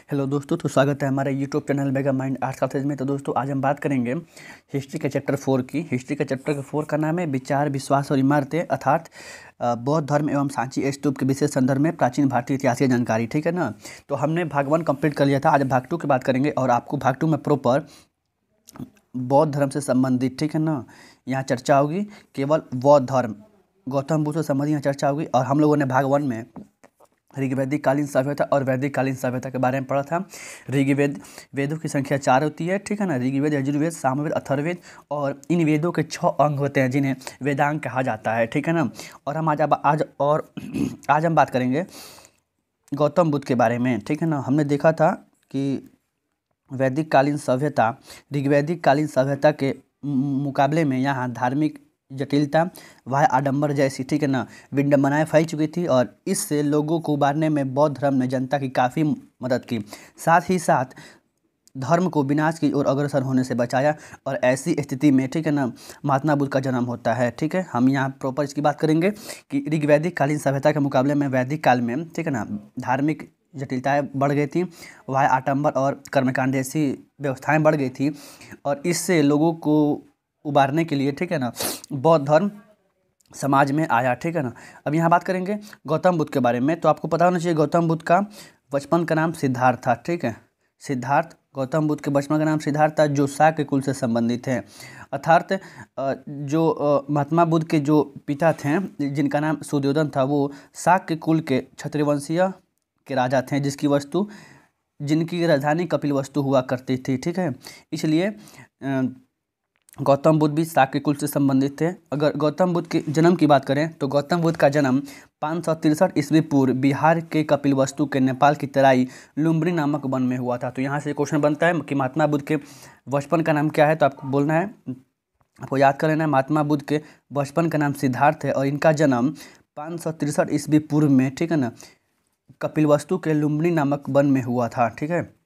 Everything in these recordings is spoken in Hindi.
हेलो दोस्तों, तो स्वागत है हमारे YouTube channel mega mind arts classes में। तो दोस्तों आज हम बात करेंगे हिस्ट्री के चैप्टर 4 की। हिस्ट्री के चैप्टर 4 का नाम है विचार, विश्वास और इमारतें, अर्थात बौद्ध धर्म एवं सांची स्तूप के विशेष संदर्भ में प्राचीन भारतीय इतिहास की जानकारी। ठीक है ना। तो हमने भाग 1 कंप्लीट कर लिया था। आज भाग 2 की बात करेंगे और आपको भाग 2 में प्रॉपर बौद्ध धर्म से संबंधित, ठीक है ना, यहाँ चर्चा होगी। केवल बौद्ध धर्म, गौतम बुद्ध से संबंधित यहाँ चर्चा होगी। और हम लोगों ने भाग 1 में ऋग्वैदिक कालीन सभ्यता और वैदिक कालीन सभ्यता के बारे में पढ़ा था। ऋग्वेद, वेदों की संख्या 4 होती है, ठीक है ना। ऋग्वेद, यजुर्वेद, सामवेद, अथर्ववेद, और इन वेदों के 6 अंग होते हैं जिन्हें वेदांग कहा जाता है, ठीक है ना। और हम आज हम बात करेंगे गौतम बुद्ध के बारे में, ठीक है ना। हमने देखा था कि वैदिक कालीन सभ्यता ऋग्वैदिक कालीन सभ्यता के मुकाबले में यहाँ धार्मिक जटिलता, वह आडंबर जैसी, ठीक है ना, विडंबनाएं फैल चुकी थी और इससे लोगों को उबारने में बौद्ध धर्म ने जनता की काफ़ी मदद की। साथ ही साथ धर्म को विनाश की ओर अग्रसर होने से बचाया। और ऐसी स्थिति में, ठीक है ना, महात्मा बुद्ध का जन्म होता है। ठीक है, हम यहाँ प्रॉपर इसकी बात करेंगे कि ऋग्वैदिक कालीन सभ्यता के मुकाबले में वैदिक काल में, ठीक है ना, धार्मिक जटिलताएं बढ़ गई थी, वह आडंबर और कर्मकांड जैसी व्यवस्थाएं बढ़ गई थी और इससे लोगों को उबारने के लिए, ठीक है ना, बौद्ध धर्म समाज में आया। ठीक है ना। अब यहाँ बात करेंगे गौतम बुद्ध के बारे में। तो आपको पता होना चाहिए गौतम बुद्ध का बचपन का नाम सिद्धार्थ था। ठीक है, सिद्धार्थ, गौतम बुद्ध के बचपन का नाम सिद्धार्थ था, जो शाक्य कुल से संबंधित है। अर्थात जो महात्मा बुद्ध के जो पिता थे जिनका नाम सुयोधन था, वो शाक्य कुल के क्षत्रिय वंशीय के राजा थे, जिनकी राजधानी कपिलवस्तु हुआ करती थी। ठीक है, इसलिए गौतम बुद्ध भी शाक्य कुल से संबंधित थे। अगर गौतम बुद्ध के जन्म की बात करें तो गौतम बुद्ध का जन्म 563 ईस्वी पूर्व बिहार के कपिलवस्तु के नेपाल की तराई लुम्बिनी नामक वन में हुआ था। तो यहाँ से क्वेश्चन बनता है कि महात्मा बुद्ध के बचपन का नाम क्या है। तो आपको बोलना है, आपको याद कर लेना है, महात्मा बुद्ध के बचपन का नाम सिद्धार्थ है और इनका जन्म 563 ईस्वी पूर्व में, ठीक है ना, कपिलवस्तु के लुम्बिनी नामक वन में हुआ था। ठीक है,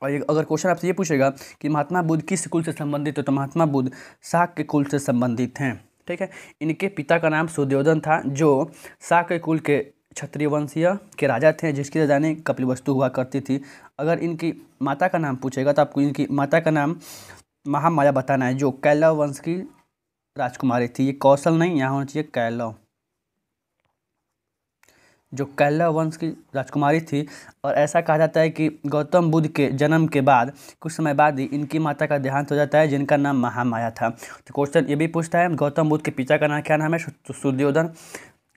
और अगर क्वेश्चन आपसे ये पूछेगा कि महात्मा बुद्ध किस कुल से संबंधित है, तो महात्मा बुद्ध शाक्य कुल से संबंधित हैं। ठीक है, इनके पिता का नाम सुयोधन था, जो शाक्य कुल के क्षत्रिय वंशीय के राजा थे, जिसकी राजधानी कपिलवस्तु हुआ करती थी। अगर इनकी माता का नाम पूछेगा तो आपको इनकी माता का नाम महामाया बताना है, जो कैलव वंश की राजकुमारी थी। ये कौशल नहीं, यहाँ होना चाहिए कैलव, जो कैलव वंश की राजकुमारी थी। और ऐसा कहा जाता है कि गौतम बुद्ध के जन्म के बाद कुछ समय बाद ही इनकी माता का देहांत हो जाता है, जिनका नाम महामाया था। तो क्वेश्चन ये भी पूछता है गौतम बुद्ध के पिता का नाम क्या नाम है, सुयोधन।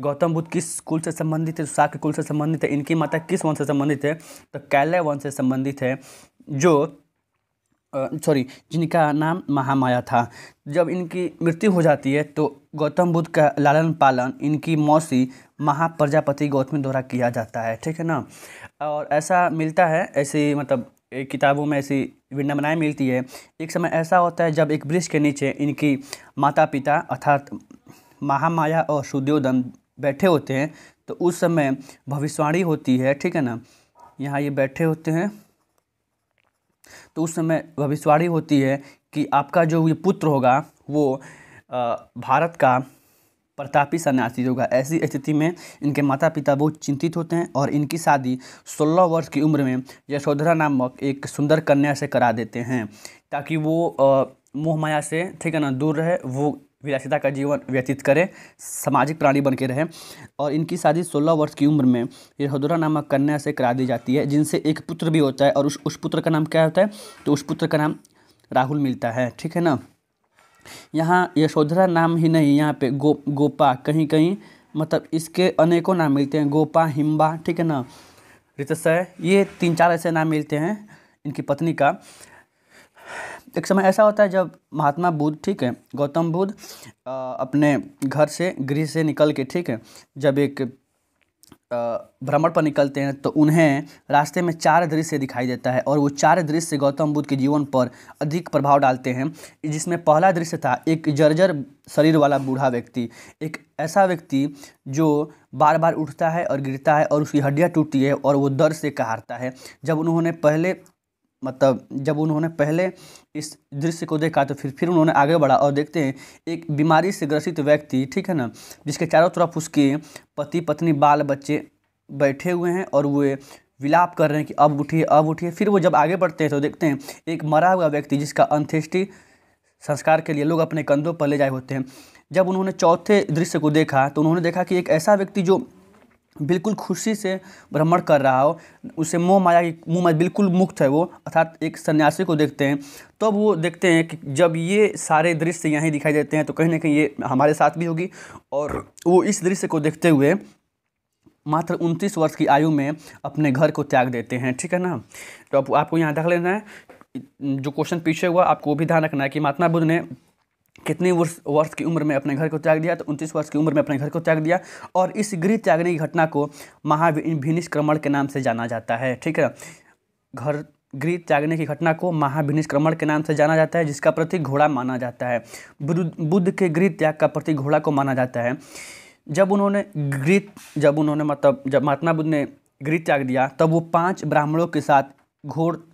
गौतम बुद्ध किस कुल से संबंधित है, शाक्य कुल से संबंधित है। इनकी माता किस वंश से संबंधित है, तो कैलव वंश से संबंधित है, जिनका नाम महामाया था। जब इनकी मृत्यु हो जाती है तो गौतम बुद्ध का लालन पालन इनकी मौसी महाप्रजापति गौतमी द्वारा किया जाता है। ठीक है ना। और ऐसा मिलता है, ऐसी मतलब किताबों में ऐसी विडंबनाएं मिलती है। एक समय ऐसा होता है जब एक वृक्ष के नीचे इनकी माता पिता अर्थात महामाया और सुयोधन बैठे होते हैं, तो उस समय भविष्यवाणी होती है। ठीक है ना, यहाँ ये बैठे होते हैं, तो उस समय भविष्यवाणी होती है कि आपका जो ये पुत्र होगा वो भारत का प्रतापी सन्यासी होगा। ऐसी स्थिति में इनके माता पिता बहुत चिंतित होते हैं और इनकी शादी 16 वर्ष की उम्र में यशोधरा नामक एक सुंदर कन्या से करा देते हैं, ताकि वो मोह माया से, ठीक है ना, दूर रहे, वो विलासिता का जीवन व्यतीत करे, सामाजिक प्राणी बन के रहे। और इनकी शादी 16 वर्ष की उम्र में यशोधरा नामक कन्या से करा दी जाती है, जिनसे एक पुत्र भी होता है। और उस पुत्र का नाम क्या होता है, तो उस पुत्र का नाम राहुल मिलता है। ठीक है ना। यहाँ यशोधरा नाम ही नहीं, यहाँ पे गोपा, कहीं कहीं मतलब इसके अनेकों नाम मिलते हैं, गोपा, हिम्बा, ठीक है ना, ऋतसय, ये 3-4 ऐसे नाम मिलते हैं इनकी पत्नी का। एक समय ऐसा होता है जब महात्मा बुद्ध, ठीक है, गौतम बुद्ध अपने घर से, गृह से निकल के, ठीक है, जब एक भ्रमण पर निकलते हैं तो उन्हें रास्ते में 4 दृश्य दिखाई देता है और वो 4 दृश्य गौतम बुद्ध के जीवन पर अधिक प्रभाव डालते हैं। जिसमें पहला दृश्य था एक जर्जर शरीर वाला बूढ़ा व्यक्ति, एक ऐसा व्यक्ति जो बार बार उठता है और गिरता है और उसकी हड्डियाँ टूटती है और वो दर्द से कहारता है। जब उन्होंने पहले इस दृश्य को देखा तो फिर उन्होंने आगे बढ़ा और देखते हैं एक बीमारी से ग्रसित व्यक्ति, ठीक है ना, जिसके चारों तरफ उसके पति पत्नी बाल बच्चे बैठे हुए हैं और वे विलाप कर रहे हैं कि अब उठिए अब उठिए। फिर वो जब आगे बढ़ते हैं तो देखते हैं एक मरा हुआ व्यक्ति जिसका अंत्येष्टि संस्कार के लिए लोग अपने कंधों पर ले जाए होते हैं। जब उन्होंने चौथे दृश्य को देखा तो उन्होंने देखा कि एक ऐसा व्यक्ति जो बिल्कुल खुशी से भ्रमण कर रहा हो, उसे मोह माया की मुँह में बिल्कुल मुक्त है वो, अर्थात एक सन्यासी को देखते हैं। तब वो देखते हैं कि जब ये सारे दृश्य यहीं दिखाई देते हैं तो कहीं ना कहीं ये हमारे साथ भी होगी। और वो इस दृश्य को देखते हुए मात्र 29 वर्ष की आयु में अपने घर को त्याग देते हैं। ठीक है ना। तो अब आपको यहाँ देख लेना है, जो क्वेश्चन पीछे हुआ आपको वो भी ध्यान रखना है कि महात्मा बुद्ध ने कितनी वर्ष की उम्र में अपने घर को त्याग दिया, तो 29 वर्ष की उम्र में अपने घर को त्याग दिया। और इस गृह त्यागने की घटना को महाविनिष्क्रमण के नाम से जाना जाता है। ठीक है, गृह त्यागने की घटना को महाविनिष्क्रमण के नाम से जाना जाता है, जिसका प्रतीक घोड़ा माना जाता है। बुद्ध के गृह त्याग का प्रतीक घोड़ा को माना जाता है। जब महात्मा बुद्ध ने गृह त्याग दिया तब वो 5 ब्राह्मणों के साथ घोर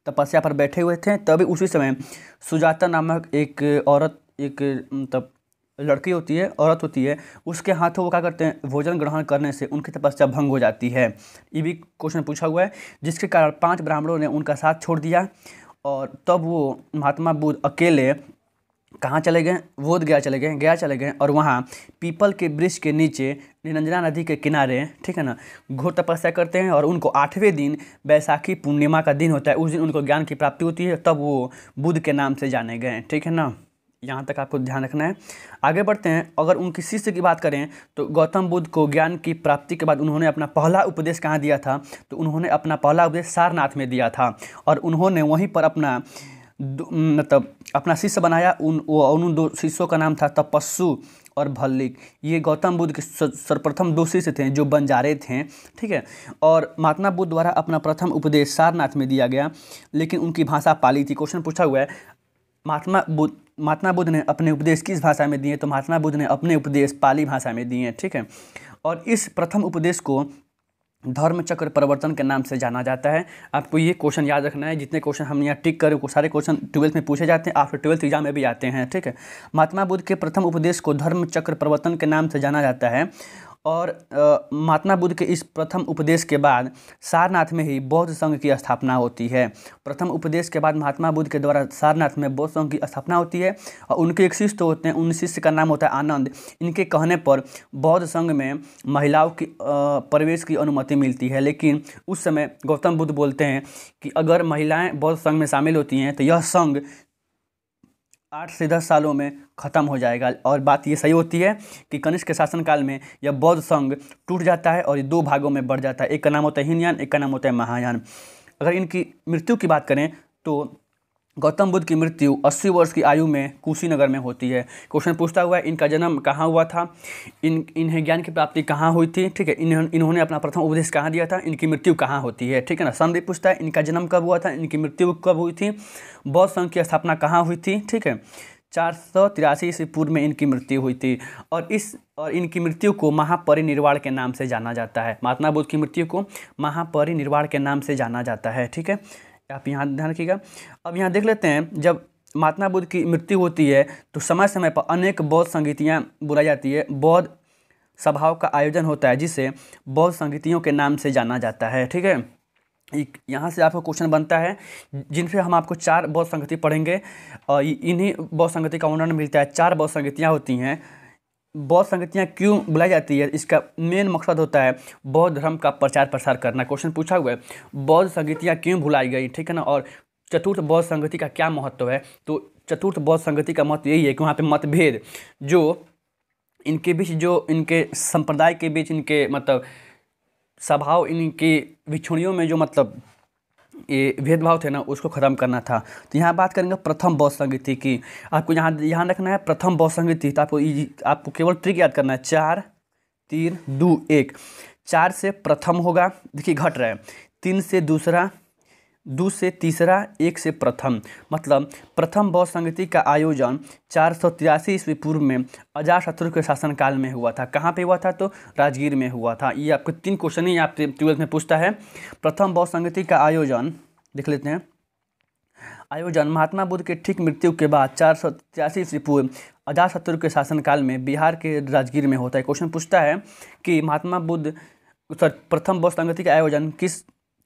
तपस्या पर बैठे हुए थे। तभी उसी समय सुजाता नामक एक औरत, एक मतलब लड़की होती है, औरत होती है, उसके हाथों वो क्या करते हैं, भोजन ग्रहण करने से उनकी तपस्या भंग हो जाती है। ये भी क्वेश्चन पूछा हुआ है, जिसके कारण 5 ब्राह्मणों ने उनका साथ छोड़ दिया। और तब वो महात्मा बुद्ध अकेले कहाँ चले गए, बोधगया चले गए और वहाँ पीपल के वृक्ष के नीचे निरंजना नदी के किनारे, ठीक है ना, घोर तपस्या करते हैं। और उनको 8वें दिन बैसाखी पूर्णिमा का दिन होता है, उस दिन उनको ज्ञान की प्राप्ति होती है, तब वो बुद्ध के नाम से जाने गए। ठीक है ना, यहाँ तक आपको ध्यान रखना है। आगे बढ़ते हैं। अगर उनके शिष्य की बात करें तो गौतम बुद्ध को ज्ञान की प्राप्ति के बाद उन्होंने अपना पहला उपदेश कहाँ दिया था, तो उन्होंने अपना पहला उपदेश सारनाथ में दिया था। और उन्होंने वहीं पर अपना शिष्य बनाया। उन 2 शिष्यों का नाम था तपस्सु और भल्लिक। ये गौतम बुद्ध के सर्वप्रथम 2 शिष्य थे जो बंजारे थे। ठीक है, और महात्मा बुद्ध द्वारा अपना प्रथम उपदेश सारनाथ में दिया गया, लेकिन उनकी भाषा पाली थी। क्वेश्चन पूछा हुआ है महात्मा बुद्ध ने अपने उपदेश किस भाषा में दिए, तो महात्मा बुद्ध ने अपने उपदेश पाली भाषा में दिए। ठीक है, और इस प्रथम उपदेश को धर्म चक्र परिवर्तन के नाम से जाना जाता है। आपको ये क्वेश्चन याद रखना है, जितने क्वेश्चन हम यहाँ टिक करें वो सारे क्वेश्चन 12th में पूछे जाते हैं, आफ्टर 12th एग्जाम में भी आते हैं। ठीक है, महात्मा बुद्ध के प्रथम उपदेश को धर्म चक्र परिवर्तन के नाम से जाना जाता है। और महात्मा बुद्ध के इस प्रथम उपदेश के बाद सारनाथ में ही बौद्ध संघ की स्थापना होती है। प्रथम उपदेश के बाद महात्मा बुद्ध के द्वारा सारनाथ में बौद्ध संघ की स्थापना होती है। और उनके एक शिष्य होते हैं, उन शिष्य का नाम होता है आनंद। इनके कहने पर बौद्ध संघ में महिलाओं की प्रवेश की अनुमति मिलती है, लेकिन उस समय गौतम बुद्ध बोलते हैं कि अगर महिलाएं बौद्ध संघ में शामिल होती हैं तो यह संघ 8 से 10 सालों में ख़त्म हो जाएगा। और बात ये सही होती है कि कनिष्क के शासनकाल में यह बौद्ध संघ टूट जाता है और ये 2 भागों में बढ़ जाता है। एक का नाम होता है हीनयान, एक का नाम होता है महायान। अगर इनकी मृत्यु की बात करें तो गौतम बुद्ध की मृत्यु 80 वर्ष की आयु में कुशीनगर में होती है। क्वेश्चन पूछता हुआ है इनका जन्म कहाँ हुआ था, इन्हें ज्ञान की प्राप्ति कहाँ हुई थी। ठीक है, इन्होंने अपना प्रथम उपदेश कहाँ दिया था, इनकी मृत्यु कहाँ होती है। ठीक है ना, संदीप पूछता है इनका जन्म कब हुआ था, इनकी मृत्यु कब हुई थी, बौद्ध संघ की स्थापना कहाँ हुई थी। ठीक है, 483 ईस्वी पूर्व में इनकी मृत्यु हुई थी। और इनकी मृत्यु को महापरिनिर्वाण के नाम से जाना जाता है। महात्मा बुद्ध की मृत्यु को महापरिनिर्वाण के नाम से जाना जाता है। ठीक है, आप यहाँ ध्यान रखिएगा। अब यहाँ देख लेते हैं, जब महात्मा बुद्ध की मृत्यु होती है तो समय समय पर अनेक बौद्ध संगीतियाँ बुलाई जाती है, बौद्ध सभाओं का आयोजन होता है, जिसे बौद्ध संगीतियों के नाम से जाना जाता है। ठीक है, यहाँ से आपको क्वेश्चन बनता है जिन पे हम आपको 4 बौद्ध संगति पढ़ेंगे और इन्हीं बौद्ध संगति का वर्णन मिलता है। 4 बौद्ध संगतियाँ होती हैं। बौद्ध संगतियाँ क्यों बुलाई जाती है, इसका मेन मकसद होता है बौद्ध धर्म का प्रचार प्रसार करना। क्वेश्चन पूछा हुआ है बौद्ध संगतियाँ क्यों बुलाई गई। ठीक है ना, और चतुर्थ बौद्ध संगति का क्या महत्व है, तो चतुर्थ बौद्ध संगति का महत्व यही है कि वहाँ पे मतभेद जो इनके बीच, जो इनके संप्रदाय के बीच, इनके मतलब स्वभाव, इनकी भिक्षुणियों में जो मतलब ये भेदभाव थे ना, उसको ख़त्म करना था। तो यहाँ बात करेंगे प्रथम बौद्ध संगति की। आपको यहाँ रखना है प्रथम बौद्ध संगति। तो आपको केवल ट्रिक याद करना है, 4 3 2 1। 4 से प्रथम होगा, देखिए घट रहा है, 3 से दूसरा, 2 से तीसरा, 1 से प्रथम। मतलब प्रथम बौद्ध संगति का आयोजन 483 ईस्वी पूर्व में अजातशत्रु के शासनकाल में हुआ था। कहाँ पे हुआ था, तो राजगीर में हुआ था। ये आपको 3 क्वेश्चन ही आप 12th में पूछता है। प्रथम बौद्ध संगति का आयोजन देख लेते हैं। आयोजन महात्मा बुद्ध के ठीक मृत्यु के बाद 483 ईस्वी पूर्व अजातशत्रु के शासनकाल में बिहार के राजगीर में होता है। क्वेश्चन पूछता है कि महात्मा बुद्ध प्रथम बौद्ध संगति का आयोजन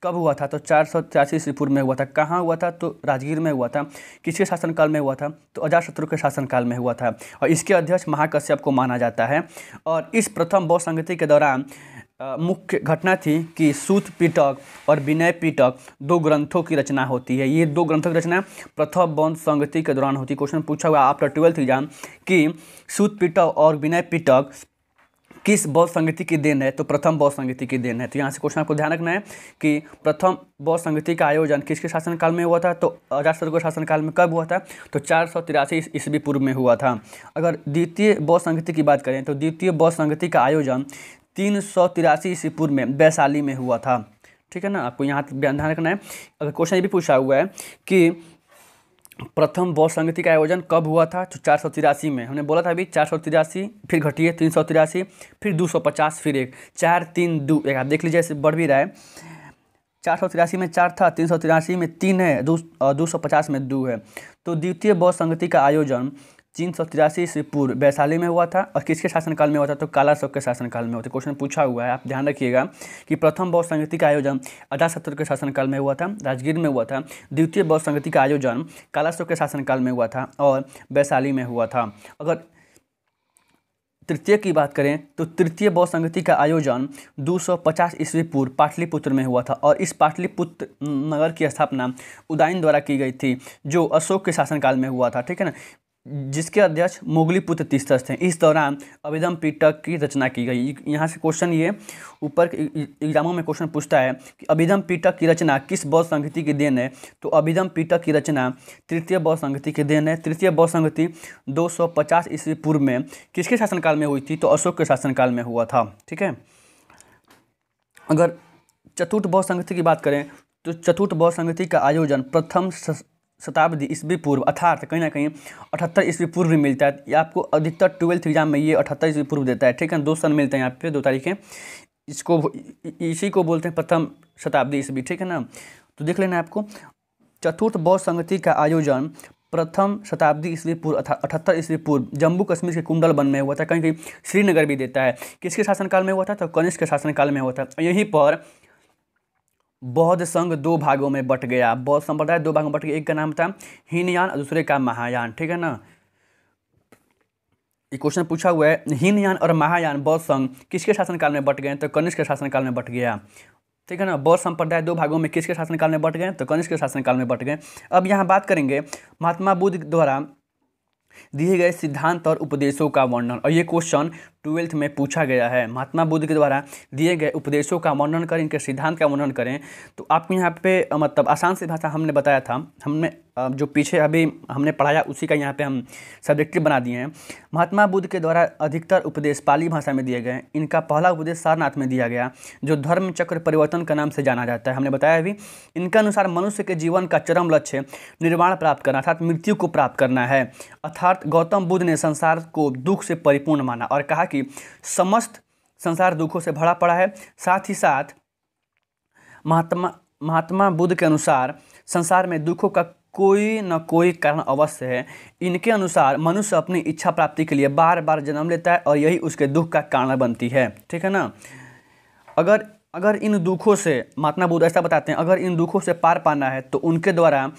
कब हुआ था? तो 483 ईस्वी पूर्व में हुआ था। कहाँ हुआ था? तो राजगीर में हुआ था। किसके शासनकाल में हुआ था? तो अजातशत्रु के शासनकाल में हुआ था और इसके अध्यक्ष महाकश्यप को माना जाता है। और इस प्रथम बौद्ध संगति के दौरान मुख्य घटना थी कि सूत पिटक और विनय पिटक 2 ग्रंथों की रचना होती है। ये 2 ग्रंथों की रचना प्रथम बौद्ध संगति के दौरान होती है। क्वेश्चन पूछा हुआ आफ्टर 12th एग्जाम कि सूत पिटक और विनय पिटक किस बौद्ध संगति की देन है? तो प्रथम बौद्ध संगति की देन है। तो यहाँ से क्वेश्चन आपको ध्यान रखना है कि प्रथम बौद्ध संगति का आयोजन किसके शासनकाल में हुआ था? तो अजातशत्रु के शासनकाल में कब हुआ था? तो 483 ईस्वी पूर्व में हुआ था। अगर द्वितीय बौद्ध संगति की बात करें तो द्वितीय बौद्ध संगति का आयोजन 383 ईस्वी पूर्व में वैशाली में हुआ था। ठीक है ना, आपको यहाँ ध्यान रखना है। अगर क्वेश्चन ये भी पूछा हुआ है कि प्रथम बौद्ध संगति का आयोजन कब हुआ था? तो 483 में। हमने बोला था अभी 483, फिर घटिए 383, फिर 250, फिर 1, 4 3 2 1। आप देख लीजिए, ऐसे बढ़ भी रहा है। 483 में 4 था, 383 में 3 है, 250 में 2 है। तो द्वितीय बौद्ध संगति का आयोजन 383 ईस्वी पूर्व वैशाली में हुआ था और किसके शासनकाल में हुआ था? तो काला अशोक के शासनकाल में हुआ था। क्वेश्चन पूछा हुआ है, आप ध्यान रखिएगा कि प्रथम बौद्ध संगति का आयोजन अजातशत्रु के शासनकाल में हुआ था, राजगीर में हुआ था। द्वितीय बौद्ध संगति का आयोजन काला अशोक के शासनकाल में हुआ था और वैशाली में हुआ था। अगर तृतीय की बात करें तो तृतीय बौद्ध संगति का आयोजन 250 ईस्वी पूर्व पाटलिपुत्र में हुआ था और इस पाटलिपुत्र नगर की स्थापना उदयन द्वारा की गई थी, जो अशोक के शासनकाल में हुआ था। ठीक है ना, जिसके अध्यक्ष मोगलीपुत्र तीसरा थे। इस दौरान अभिधम पिटक की रचना की गई। यहाँ से क्वेश्चन ये ऊपर एग्जामों में क्वेश्चन पूछता है कि अभिधम पिटक की रचना किस बौद्ध संगति की देन है? तो अभिधम पिटक की रचना तृतीय बौद्ध संगति की देन है। तृतीय बौद्ध संगति 250 ईस्वी पूर्व में किसके शासनकाल में हुई थी? तो अशोक के शासनकाल में हुआ था। ठीक है, अगर चतुर्थ बौद्ध संगति की बात करें तो चतुर्थ बौद्ध संगति का आयोजन प्रथम शताब्दी ईस्वी पूर्व अर्थात कहीं ना कहीं 78 ईस्वी पूर्व मिलता है। ये आपको अधिकतर 12th एग्जाम में ये 78 ईस्वी पूर्व देता है। ठीक है, 2 सन मिलते हैं यहाँ पे, 2 तारीखें। इसी को बोलते हैं प्रथम शताब्दी ईस्वी। ठीक है ना, तो देख लेना आपको। चतुर्थ बौद्ध संगति का आयोजन प्रथम शताब्दी ईस्वी पूर्व 78 ईस्वी पूर्व जम्मू कश्मीर के कुंडल वन में हुआ था। कहीं कहीं श्रीनगर भी देता है। किसके शासनकाल में हुआ था? तो कनिष्क के शासनकाल में हुआ था। यहीं पर बौद्ध संघ 2 भागों में बट गया। बौद्ध संप्रदाय 2 भागों में बट गया। एक का नाम था हीनयान और दूसरे का महायान। ठीक है ना, ये क्वेश्चन पूछा हुआ है हीनयान और महायान बौद्ध संघ किसके शासनकाल में बट गए? तो कनिष्क के शासनकाल में बट गया। ठीक है ना, बौद्ध संप्रदाय 2 भागों में किसके शासनकाल में बट गए? तो कनिष्क के शासनकाल में बट गए। अब यहाँ बात करेंगे महात्मा बुद्ध द्वारा दिए गए सिद्धांत और उपदेशों का वर्णन, और ये क्वेश्चन 12th में पूछा गया है। महात्मा बुद्ध के द्वारा दिए गए उपदेशों का वर्णन करें, इनके सिद्धांत का वर्णन करें। तो आपको यहाँ पे मतलब आसान सी भाषा हमने बताया था, हमने जो पीछे अभी हमने पढ़ाया उसी का यहाँ पे हम सब्जेक्टिव बना दिए हैं। महात्मा बुद्ध के द्वारा अधिकतर उपदेश पाली भाषा में दिए गए। इनका पहला उपदेश सारनाथ में दिया गया, जो धर्म चक्र परिवर्तन का नाम से जाना जाता है। हमने बताया अभी। इनके अनुसार मनुष्य के जीवन का चरम लक्ष्य निर्वाण प्राप्त करना अर्थात मृत्यु को प्राप्त करना है। अर्थात गौतम बुद्ध ने संसार को दुख से परिपूर्ण माना और कहा कि समस्त संसार दुखों से भरा पड़ा है। साथ ही साथ महात्मा बुद्ध के अनुसार संसार में दुखों का कोई न कोई कारण अवश्य है। इनके अनुसार मनुष्य अपनी इच्छा प्राप्ति के लिए बार बार जन्म लेता है और यही उसके दुख का कारण बनती है। ठीक है ना, अगर इन दुखों से, महात्मा बुद्ध ऐसा बताते हैं, अगर इन दुखों से पार पाना है तो उनके द्वारा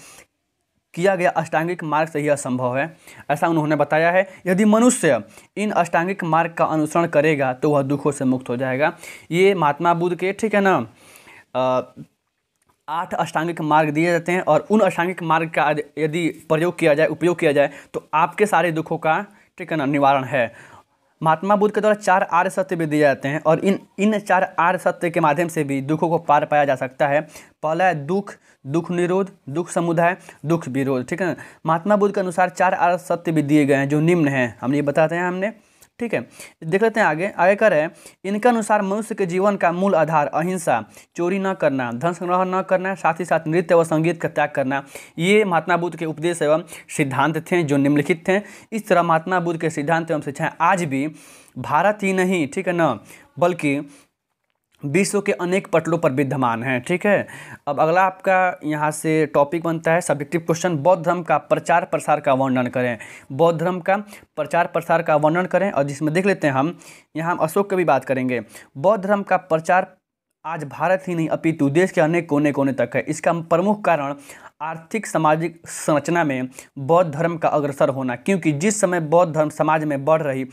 किया गया अष्टांगिक मार्ग से ही असंभव है, ऐसा उन्होंने बताया है। यदि मनुष्य इन अष्टांगिक मार्ग का अनुसरण करेगा तो वह दुखों से मुक्त हो जाएगा। ये महात्मा बुद्ध के, ठीक है ना, 8 अष्टांगिक मार्ग दिए जाते हैं और उन अष्टांगिक मार्ग का यदि प्रयोग किया जाए, उपयोग किया जाए तो आपके सारे दुखों का, ठीक है ना, निवारण है। महात्मा बुद्ध के द्वारा 4 आर्य सत्य भी दिए जाते हैं और इन 4 आर्य सत्य के माध्यम से भी दुखों को पार पाया जा सकता है। पहला है दुख निरोध, दुख समुदाय, दुख विरोध। ठीक है ना, महात्मा बुद्ध के अनुसार 4 आर्य सत्य भी दिए गए हैं जो निम्न हैं, हम ये बताते हैं हमने। ठीक है, देख लेते हैं आगे कर रहे हैं। इनके अनुसार मनुष्य के जीवन का मूल आधार अहिंसा, चोरी न करना, धन संग्रह न करना, साथ ही साथ नृत्य व संगीत का त्याग करना, ये महात्मा बुद्ध के उपदेश एवं सिद्धांत थे जो निम्नलिखित थे। इस तरह महात्मा बुद्ध के सिद्धांत एवं शिक्षाएं आज भी भारत ही नहीं, ठीक है ना, बल्कि विश्व के अनेक पटलों पर विद्यमान हैं। ठीक है, अब अगला आपका यहाँ से टॉपिक बनता है सब्जेक्टिव क्वेश्चन, बौद्ध धर्म का प्रचार प्रसार का वर्णन करें। बौद्ध धर्म का प्रचार प्रसार का वर्णन करें, और जिसमें देख लेते हैं हम यहाँ अशोक की भी बात करेंगे। बौद्ध धर्म का प्रचार आज भारत ही नहीं अपितु देश के अनेक कोने कोने तक है। इसका प्रमुख कारण आर्थिक सामाजिक संरचना में बौद्ध धर्म का अग्रसर होना, क्योंकि जिस समय बौद्ध धर्म समाज में बढ़ रही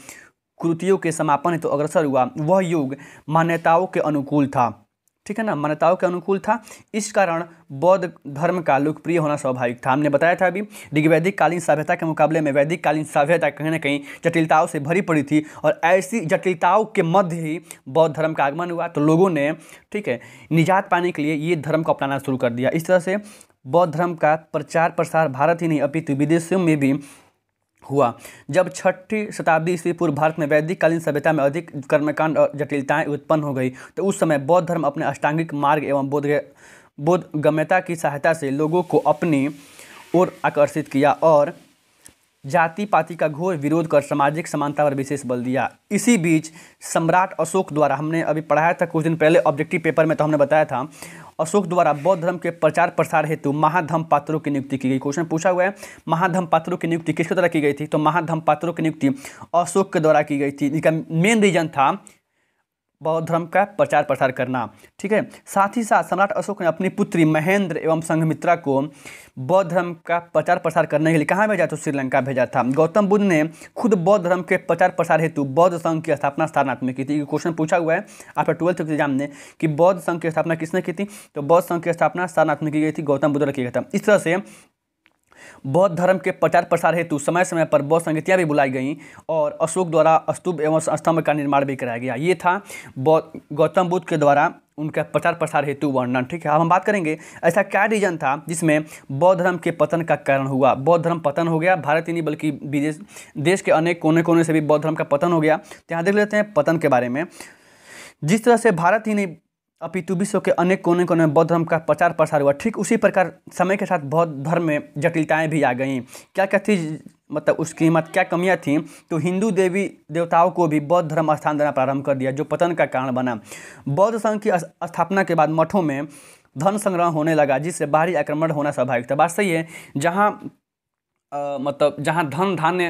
कुरीतियों के समापन हेतु अग्रसर हुआ, वह युग मान्यताओं के अनुकूल था। ठीक है ना, मान्यताओं के अनुकूल था। इस कारण बौद्ध धर्म का लोकप्रिय होना स्वाभाविक था। हमने बताया था अभी, ऋग्वैदिक कालीन सभ्यता के मुकाबले में वैदिक कालीन सभ्यता कहीं ना कहीं जटिलताओं से भरी पड़ी थी, और ऐसी जटिलताओं के मध्य ही बौद्ध धर्म का आगमन हुआ। तो लोगों ने, ठीक है, निजात पाने के लिए ये धर्म को अपनाना शुरू कर दिया। इस तरह से बौद्ध धर्म का प्रचार प्रसार भारत ही नहीं अपितु विदेशों में भी हुआ। जब 6ठी शताब्दी ईस्वी पूर्व भारत में वैदिक कालीन सभ्यता में अधिक कर्मकांड और जटिलताएं उत्पन्न हो गई, तो उस समय बौद्ध धर्म अपने अष्टांगिक मार्ग एवं बोधगम्यता की सहायता से लोगों को अपनी ओर आकर्षित किया और जाति पाति का घोर विरोध कर सामाजिक समानता पर विशेष बल दिया। इसी बीच सम्राट अशोक द्वारा, हमने अभी पढ़ाया था कुछ दिन पहले ऑब्जेक्टिव पेपर में, तो हमने बताया था अशोक द्वारा बौद्ध धर्म के प्रचार प्रसार हेतु महाधम्मपात्रों की नियुक्ति की गई। क्वेश्चन पूछा हुआ है, महाधम्मपात्रों की नियुक्ति किसके द्वारा की गई थी? तो महाधम्मपात्रों की नियुक्ति अशोक के द्वारा की गई थी। इसका मेन रीजन था बौद्ध धर्म का प्रचार प्रसार करना। ठीक है, साथ ही साथ सम्राट अशोक ने अपनी पुत्री महेंद्र एवं संघमित्रा को बौद्ध धर्म का प्रचार प्रसार करने के लिए कहाँ भेजा? तो श्रीलंका भेजा था। गौतम बुद्ध ने खुद बौद्ध धर्म के प्रचार प्रसार हेतु बौद्ध संघ की स्थापना सारनाथ में की थी। क्वेश्चन पूछा हुआ है आपका 12th एग्जाम में कि बौद्ध संघ की स्थापना किसने की थी? तो बौद्ध संघ की स्थापना सारनाथ में की गई थी, गौतम बुद्ध ने किया था। इस तरह से बौद्ध धर्म के प्रचार प्रसार हेतु समय समय पर बौद्ध संगीतियाँ भी बुलाई गईं और अशोक द्वारा स्तूप एवं स्तंभ का निर्माण भी कराया गया। ये था गौतम बुद्ध के द्वारा उनका प्रचार प्रसार हेतु वर्णन। ठीक है, अब हम बात करेंगे ऐसा क्या रीजन था जिसमें बौद्ध धर्म के पतन का कारण हुआ। बौद्ध धर्म पतन हो गया, भारत ही नहीं बल्कि विदेश देश के अनेक कोने कोने से भी बौद्ध धर्म का पतन हो गया। तो यहाँ देख लेते हैं पतन के बारे में। जिस तरह से भारत ही नहीं अपितु विश्व के अनेक कोने कोने में बौद्ध धर्म का प्रचार प्रसार हुआ, ठीक उसी प्रकार समय के साथ बौद्ध धर्म में जटिलताएं भी आ गईं। क्या क्या थी, मतलब उसकी क्या कमियां थीं? तो हिंदू देवी देवताओं को भी बौद्ध धर्म स्थान देना प्रारंभ कर दिया, जो पतन का कारण बना। बौद्ध संघ की स्थापना के बाद मठों में धन संग्रह होने लगा, जिससे बाहरी आक्रमण होना स्वाभाविक था। बात सही है, जहाँ मतलब जहाँ धन धान्य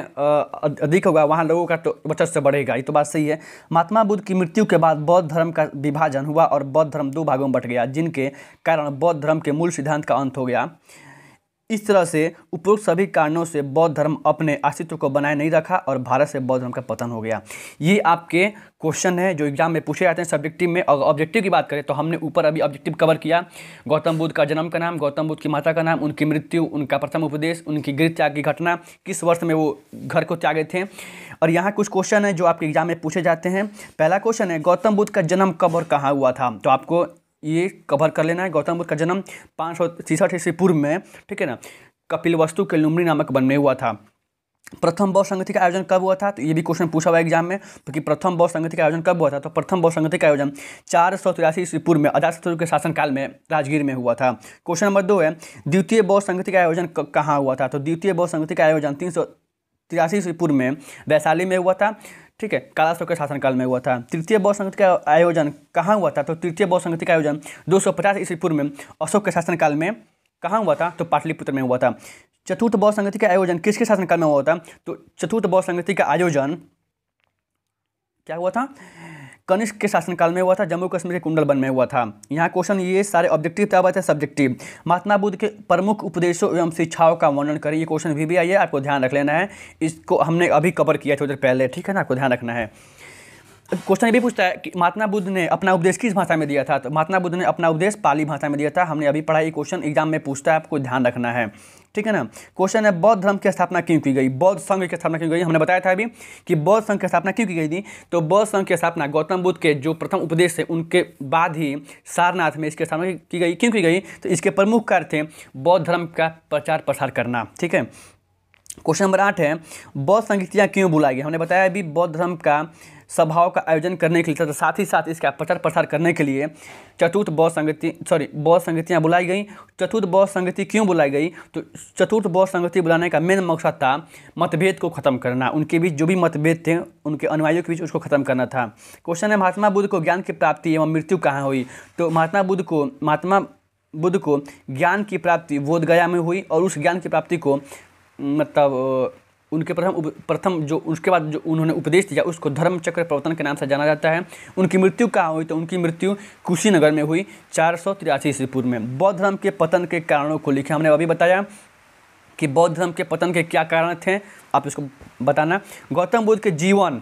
अधिक होगा वहाँ लोगों का तो वर्चस्व बढ़ेगा, ये तो बात सही है। महात्मा बुद्ध की मृत्यु के बाद बौद्ध धर्म का विभाजन हुआ और बौद्ध धर्म 2 भागों में बट गया, जिनके कारण बौद्ध धर्म के मूल सिद्धांत का अंत हो गया। इस तरह से उपरोक्त सभी कारणों से बौद्ध धर्म अपने अस्तित्व को बनाए नहीं रखा और भारत से बौद्ध धर्म का पतन हो गया। ये आपके क्वेश्चन है जो एग्जाम में पूछे जाते हैं सब्जेक्टिव में। और ऑब्जेक्टिव की बात करें तो हमने ऊपर अभी ऑब्जेक्टिव कवर किया, गौतम बुद्ध का जन्म का नाम, गौतम बुद्ध की माता का नाम, उनकी मृत्यु, उनका प्रथम उपदेश, उनकी गृह त्याग की घटना, किस वर्ष में वो घर को त्यागे थे। और यहाँ कुछ क्वेश्चन है जो आपके एग्जाम में पूछे जाते हैं। पहला क्वेश्चन है गौतम बुद्ध का जन्म कब और कहाँ हुआ था? तो आपको ये कवर कर लेना है। गौतम बुद्ध का जन्म 566 ईस्वी पूर्व में, ठीक है ना, कपिलवस्तु के लुम्बिनी नामक वन में हुआ था। प्रथम बौद्ध संगति का आयोजन कब हुआ था? तो ये भी क्वेश्चन पूछा हुआ एग्जाम में, तो कि प्रथम बौद्ध संगति का आयोजन कब हुआ था? तो प्रथम बौद्ध संगति का आयोजन 483 ईस्वी पूर्व में अजातशत्रु के शासनकाल में राजगीर में हुआ था। क्वेश्चन नंबर 2 है द्वितीय बौद्ध संगति का आयोजन कहाँ हुआ था? तो द्वितीय बौद्ध संगति का आयोजन 383 ईस्वी पूर्व में वैशाली में हुआ था, ठीक है, कालाशोक के शासनकाल में हुआ था। तृतीय बौद्ध संगति का आयोजन कहाँ हुआ था? तो तृतीय बौद्ध संगति का आयोजन 250 ईस्वी पूर्व में अशोक के शासनकाल में कहाँ हुआ था? तो पाटलिपुत्र में हुआ था। चतुर्थ बौद्ध संगति का आयोजन किसके शासनकाल में हुआ था? तो चतुर्थ बौद्ध संगति का आयोजन क्या हुआ था? कनिष्क के शासनकाल में हुआ था, जम्मू कश्मीर के कुंडलबन में हुआ था। यहाँ क्वेश्चन ये सारे ऑब्जेक्टिव तब आते हैं सब्जेक्टिव। महात्मा बुद्ध के प्रमुख उपदेशों एवं शिक्षाओं का वर्णन करें, ये क्वेश्चन भी आई है, आपको ध्यान रख लेना है। इसको हमने अभी कवर किया थोड़ी देर पहले, ठीक है ना, आपको ध्यान रखना है। क्वेश्चन ये भी पूछता है कि महात्मा बुद्ध ने अपना उपदेश किस भाषा में दिया था? तो महात्मा बुद्ध ने अपना उपदेश पाली भाषा में दिया था। हमने अभी पढ़ा, ये क्वेश्चन एग्जाम में पूछता है, आपको ध्यान रखना है, ठीक है ना। क्वेश्चन है बौद्ध धर्म की स्थापना क्यों की गई? बौद्ध संघ की स्थापना क्यों की गई? हमने बताया था अभी कि बौद्ध संघ की स्थापना क्यों की गई थी। तो बौद्ध संघ की स्थापना गौतम बुद्ध के जो प्रथम उपदेश थे उनके बाद ही सारनाथ में इसकी स्थापना की गई। क्यों की गई? तो इसके प्रमुख कार्य थे बौद्ध धर्म का प्रचार प्रसार करना, ठीक है। क्वेश्चन नंबर 8 है बौद्ध संगीतियाँ क्यों बुलाई गई? हमने बताया अभी बौद्ध धर्म का सभाओं का आयोजन करने के लिए तथा साथ ही साथ इसका प्रचार प्रसार करने के लिए चतुर्थ बौद्ध संगतियाँ बुलाई गई। चतुर्थ बौद्ध संगति क्यों बुलाई गई? तो चतुर्थ बौद्ध संगति बुलाने का मेन मकसद था मतभेद को ख़त्म करना, उनके बीच जो भी मतभेद थे उनके अनुयायियों के बीच उसको ख़त्म करना था। क्वेश्चन है, महात्मा बुद्ध को ज्ञान की प्राप्ति एवं मृत्यु कहाँ हुई? तो महात्मा बुद्ध को ज्ञान की प्राप्ति बोधगया में हुई और उस ज्ञान की प्राप्ति को मतलब उनके प्रथम जो उसके बाद जो उन्होंने उपदेश दिया उसको धर्म चक्र प्रवर्तन के नाम से जाना जाता है। उनकी मृत्यु कहाँ हुई? तो उनकी मृत्यु कुशीनगर में हुई 483 ईस्वी पूर्व में। बौद्ध धर्म के पतन के कारणों को लिखे, हमने अभी बताया कि बौद्ध धर्म के पतन के क्या कारण थे, आप इसको बताना। गौतम बुद्ध के जीवन,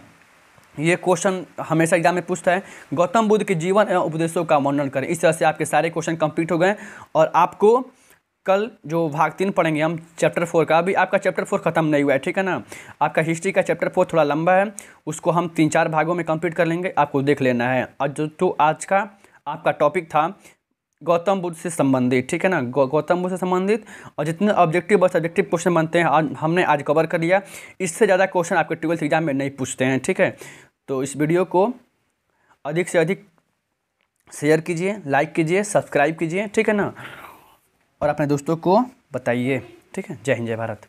ये क्वेश्चन हमेशा एग्जाम में पूछता है, गौतम बुद्ध के जीवन एवं उपदेशों का वर्णन करें। इस तरह से आपके सारे क्वेश्चन कंप्लीट हो गए और आपको कल जो भाग 3 पढ़ेंगे हम चैप्टर 4 का, अभी आपका चैप्टर 4 खत्म नहीं हुआ है, ठीक है ना। आपका हिस्ट्री का चैप्टर 4 थोड़ा लंबा है, उसको हम 3-4 भागों में कंप्लीट कर लेंगे, आपको देख लेना है। और तो आज का आपका टॉपिक था गौतम बुद्ध से संबंधित, ठीक है ना, गौतम बुद्ध से संबंधित और जितने ऑब्जेक्टिव और सब्जेक्टिव क्वेश्चन बनते हैं आज हमने आज कवर कर लिया। इससे ज़्यादा क्वेश्चन आपके 12th एग्जाम में नहीं पूछते हैं, ठीक है। तो इस वीडियो को अधिक से अधिक शेयर कीजिए, लाइक कीजिए, सब्सक्राइब कीजिए, ठीक है ना, और अपने दोस्तों को बताइए, ठीक है। जय हिंद, जय भारत।